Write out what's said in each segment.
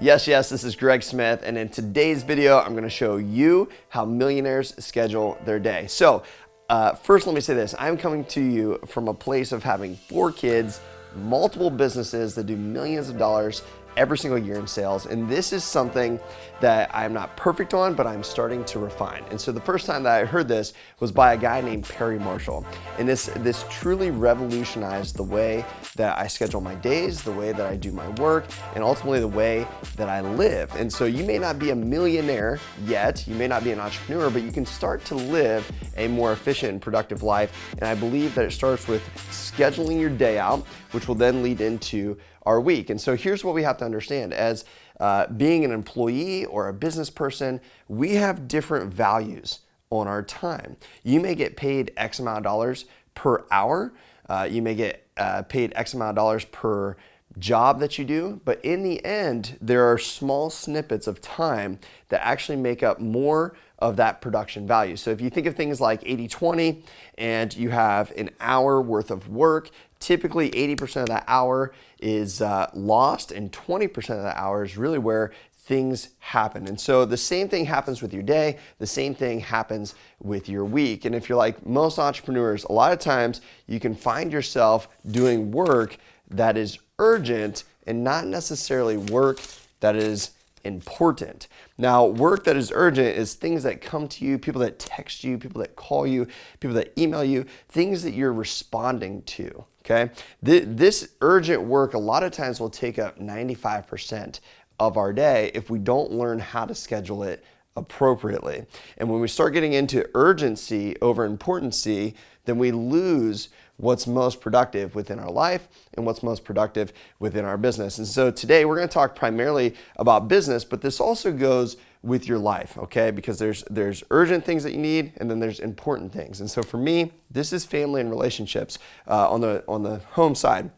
Yes, this is Greg Smith, and in today's video, I'm gonna show you how millionaires schedule their day. So, first let me say this, I'm coming to you from a place of having 4 kids, multiple businesses that do millions of dollars every single year in sales, and this is something that I'm not perfect on, but I'm starting to refine. And so the first time that I heard this was by a guy named Perry Marshall, and this truly revolutionized the way that I schedule my days, the way that I do my work, and ultimately the way that I live. And so you may not be a millionaire yet, you may not be an entrepreneur, but you can start to live a more efficient and productive life. And I believe that it starts with scheduling your day out, which will then lead into our week. And so here's what we have to understand. As being an employee or a business person, we have different values on our time. You may get paid X amount of dollars per hour. You may get paid X amount of dollars per job that you do, but in the end, there are small snippets of time that actually make up more of that production value. So if you think of things like 80-20 and you have an hour worth of work, typically 80% of that hour is lost and 20% of that hour is really where things happen. And so the same thing happens with your day, the same thing happens with your week. And if you're like most entrepreneurs, a lot of times you can find yourself doing work that is urgent and not necessarily work that is important. Now, work that is urgent is things that come to you, people that text you, people that call you, people that email you, things that you're responding to, okay? This urgent work a lot of times will take up 95% of our day if we don't learn how to schedule it appropriately. And when we start getting into urgency over importancy, then we lose what's most productive within our life and what's most productive within our business. And so today we're going to talk primarily about business, but this also goes with your life, okay? Because there's urgent things that you need, and then there's important things. And so for me, this is family and relationships on the home side.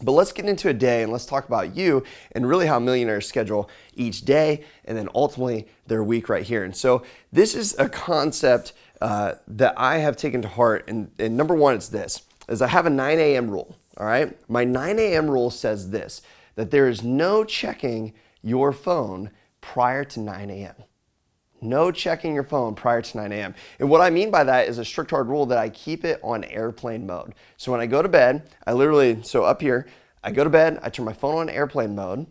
But let's get into a day and let's talk about you and really how millionaires schedule each day and then ultimately their week right here. And so this is a concept that I have taken to heart. And number one, it's this, is I have a 9 a.m. rule, all right? My 9 a.m. rule says this, that there is no checking your phone prior to 9 a.m. No checking your phone prior to 9 a.m. And what I mean by that is a strict hard rule that I keep it on airplane mode. So when I go to bed, so up here, I go to bed, I turn my phone on airplane mode,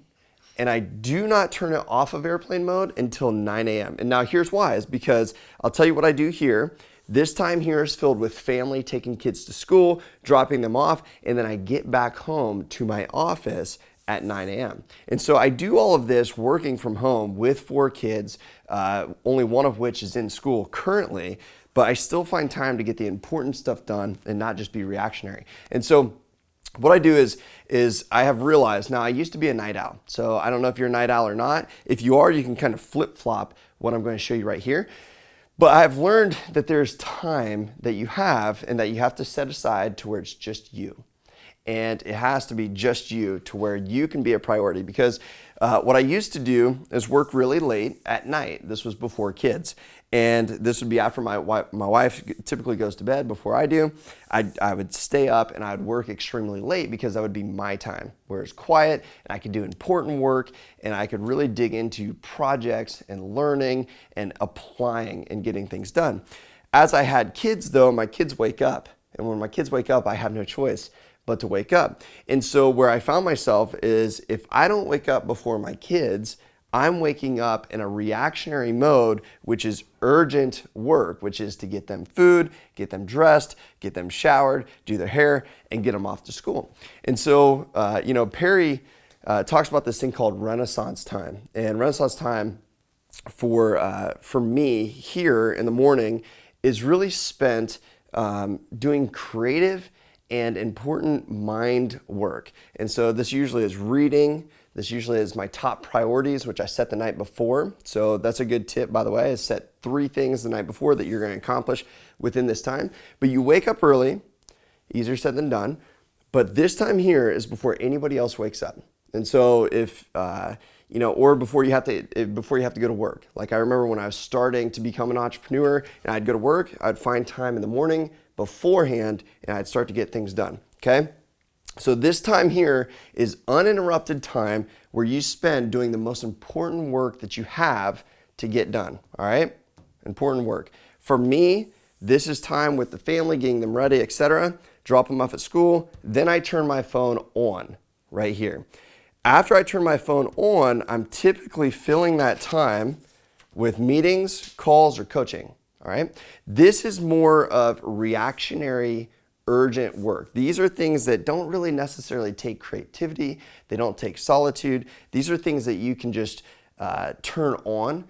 and I do not turn it off of airplane mode until 9 a.m. And now here's why, is because I'll tell you what I do here. This time here is filled with family, taking kids to school, dropping them off, and then I get back home to my office at 9 a.m. And so I do all of this working from home with 4 kids, only one of which is in school currently, but I still find time to get the important stuff done and not just be reactionary. And so what I do is I have realized, now I used to be a night owl, so I don't know if you're a night owl or not. If you are, you can kind of flip-flop what I'm going to show you right here. But I've learned that there's time that you have and that you have to set aside to where it's just you. And it has to be just you to where you can be a priority, because what I used to do is work really late at night. This was before kids, and this would be after my wife typically goes to bed before I do. I would stay up and I would work extremely late because that would be my time where it's quiet and I could do important work and I could really dig into projects and learning and applying and getting things done. As I had kids though, my kids wake up, and when my kids wake up, I have no choice but to wake up. And so where I found myself is if I don't wake up before my kids, I'm waking up in a reactionary mode, which is urgent work, which is to get them food, get them dressed, get them showered, do their hair, and get them off to school. And so, Perry talks about this thing called Renaissance time. And Renaissance time for me here in the morning is really spent doing creative and important mind work. And so this usually is reading. This usually is my top priorities, which I set the night before. So that's a good tip, by the way, is set 3 things the night before that you're going to accomplish within this time. But you wake up early, easier said than done. But this time here is before anybody else wakes up. And so if, or before you have to go to work. Like I remember when I was starting to become an entrepreneur and I'd go to work, I'd find time in the morning beforehand and I'd start to get things done, okay? So this time here is uninterrupted time where you spend doing the most important work that you have to get done, all right? Important work. For me, this is time with the family, getting them ready, etc., drop them off at school, then I turn my phone on right here. After I turn my phone on, I'm typically filling that time with meetings, calls, or coaching, all right? This is more of reactionary, urgent work. These are things that don't really necessarily take creativity. They don't take solitude. These are things that you can just turn on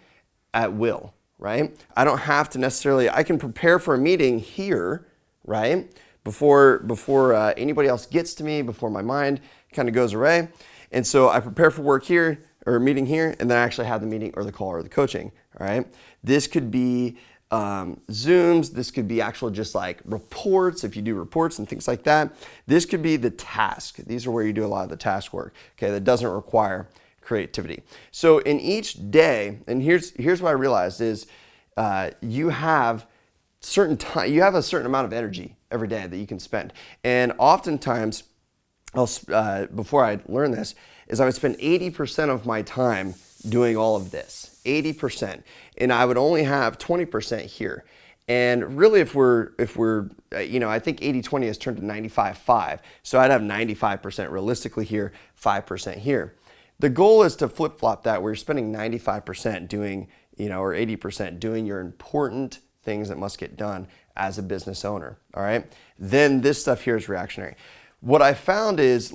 at will, right? I don't have to necessarily, I can prepare for a meeting here, right? Before anybody else gets to me, before my mind kind of goes away. And so I prepare for work here, or a meeting here, and then I actually have the meeting or the call or the coaching, all right? This could be Zooms, this could be actual just like reports, if you do reports and things like that. This could be the task. These are where you do a lot of the task work, okay, that doesn't require creativity. So in each day, and here's what I realized is you have certain time, you have a certain amount of energy every day that you can spend. And oftentimes, before I learned this, is I would spend 80% of my time doing all of this, 80%, and I would only have 20% here. And really, if we're, I think 80-20 has turned to 95-5. So I'd have 95% realistically here, 5% here. The goal is to flip-flop that, where you're spending 95% doing, or 80% doing your important things that must get done as a business owner, all right? Then this stuff here is reactionary. What I found is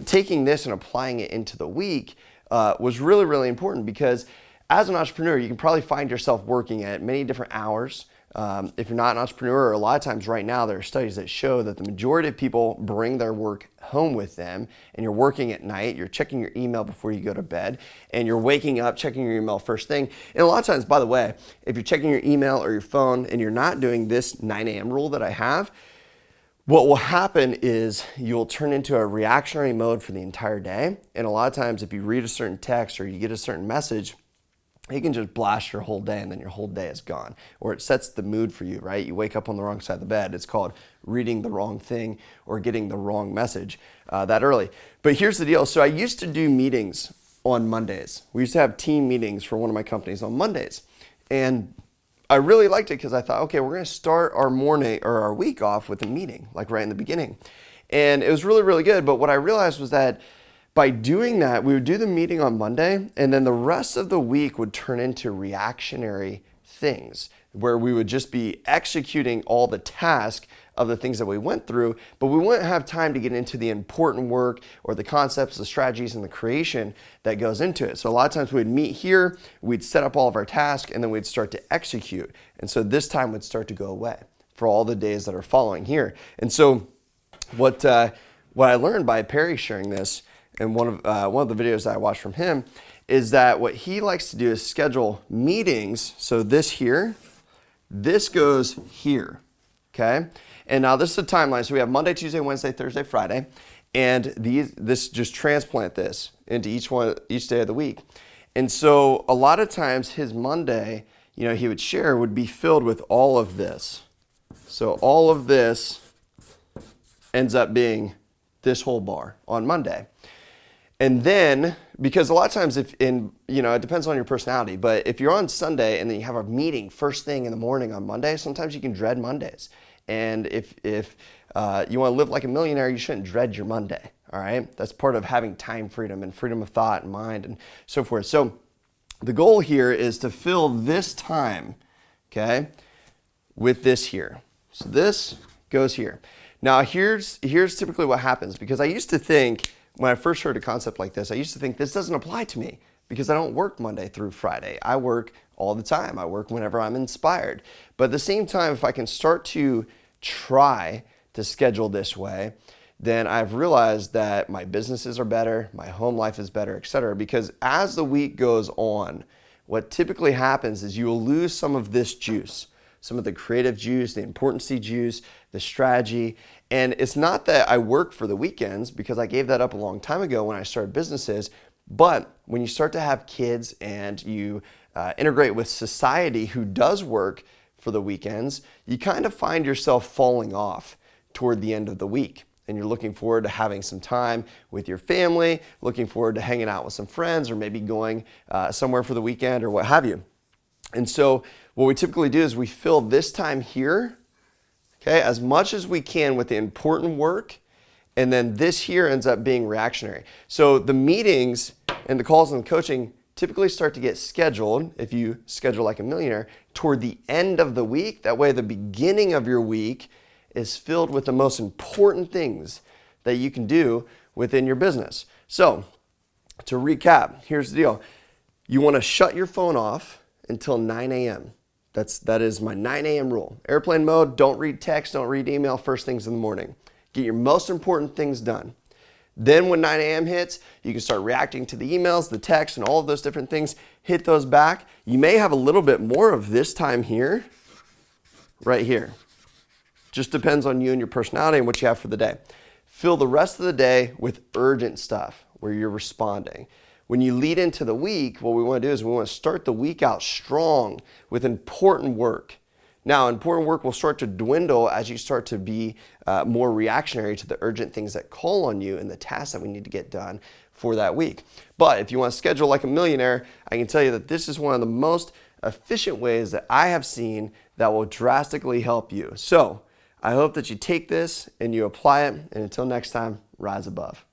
taking this and applying it into the week was really, really important, because as an entrepreneur, you can probably find yourself working at many different hours. If you're not an entrepreneur, a lot of times right now, there are studies that show that the majority of people bring their work home with them, and you're working at night, you're checking your email before you go to bed, and you're waking up, checking your email first thing. And a lot of times, by the way, if you're checking your email or your phone and you're not doing this 9 a.m. rule that I have, what will happen is you'll turn into a reactionary mode for the entire day. And a lot of times, if you read a certain text or you get a certain message, it can just blast your whole day, and then your whole day is gone. Or it sets the mood for you, right? You wake up on the wrong side of the bed. It's called reading the wrong thing or getting the wrong message that early. But here's the deal. So I used to do meetings on Mondays. We used to have team meetings for one of my companies on Mondays. And I really liked it because I thought, okay, we're going to start our morning or our week off with a meeting, like right in the beginning. And it was really, really good. But what I realized was that by doing that, we would do the meeting on Monday, and then the rest of the week would turn into reactionary things, where we would just be executing all the task of the things that we went through, but we wouldn't have time to get into the important work or the concepts, the strategies, and the creation that goes into it. So a lot of times we'd meet here, we'd set up all of our tasks, and then we'd start to execute. And so this time would start to go away for all the days that are following here. And so what I learned by Perry sharing this, and one of the videos that I watched from him, is that what he likes to do is schedule meetings. So this here, this goes here, okay? And now this is a timeline. So we have Monday, Tuesday, Wednesday, Thursday, Friday, and this just transplant this into each day of the week. And so a lot of times his Monday, he would share, would be filled with all of this. So all of this ends up being this whole bar on Monday. And then, because a lot of times it depends on your personality, but if you're on Sunday and then you have a meeting first thing in the morning on Monday, sometimes you can dread Mondays. And if you want to live like a millionaire, you shouldn't dread your Monday, all right? That's part of having time freedom and freedom of thought and mind and so forth. So the goal here is to fill this time, okay, with this here. So this goes here. Now here's typically what happens, because I used to think, when I first heard a concept like this, I used to think this doesn't apply to me because I don't work Monday through Friday. I work all the time. I work whenever I'm inspired. But at the same time, if I can start to try to schedule this way, then I've realized that my businesses are better, my home life is better, etc. Because as the week goes on, what typically happens is you will lose some of this juice, some of the creative juice, the importancy juice, the strategy. And it's not that I work for the weekends, because I gave that up a long time ago when I started businesses. But when you start to have kids and you integrate with society who does work for the weekends, you kind of find yourself falling off toward the end of the week. and you're looking forward to having some time with your family, looking forward to hanging out with some friends, or maybe going somewhere for the weekend or what have you. And so what we typically do is we fill this time here, okay, as much as we can with the important work, and then this here ends up being reactionary. So the meetings and the calls and the coaching typically start to get scheduled, if you schedule like a millionaire, toward the end of the week. That way the beginning of your week is filled with the most important things that you can do within your business. So to recap, here's the deal. You want to shut your phone off until 9 a.m. That is my 9 a.m. rule. Airplane mode, don't read text, don't read email first things in the morning. Get your most important things done. Then when 9 a.m. hits, you can start reacting to the emails, the texts, and all of those different things. Hit those back. You may have a little bit more of this time here, right here. Just depends on you and your personality and what you have for the day. Fill the rest of the day with urgent stuff where you're responding. When you lead into the week, what we want to do is we want to start the week out strong with important work. Now, important work will start to dwindle as you start to be more reactionary to the urgent things that call on you and the tasks that we need to get done for that week. But if you want to schedule like a millionaire, I can tell you that this is one of the most efficient ways that I have seen that will drastically help you. So I hope that you take this and you apply it. And until next time, rise above.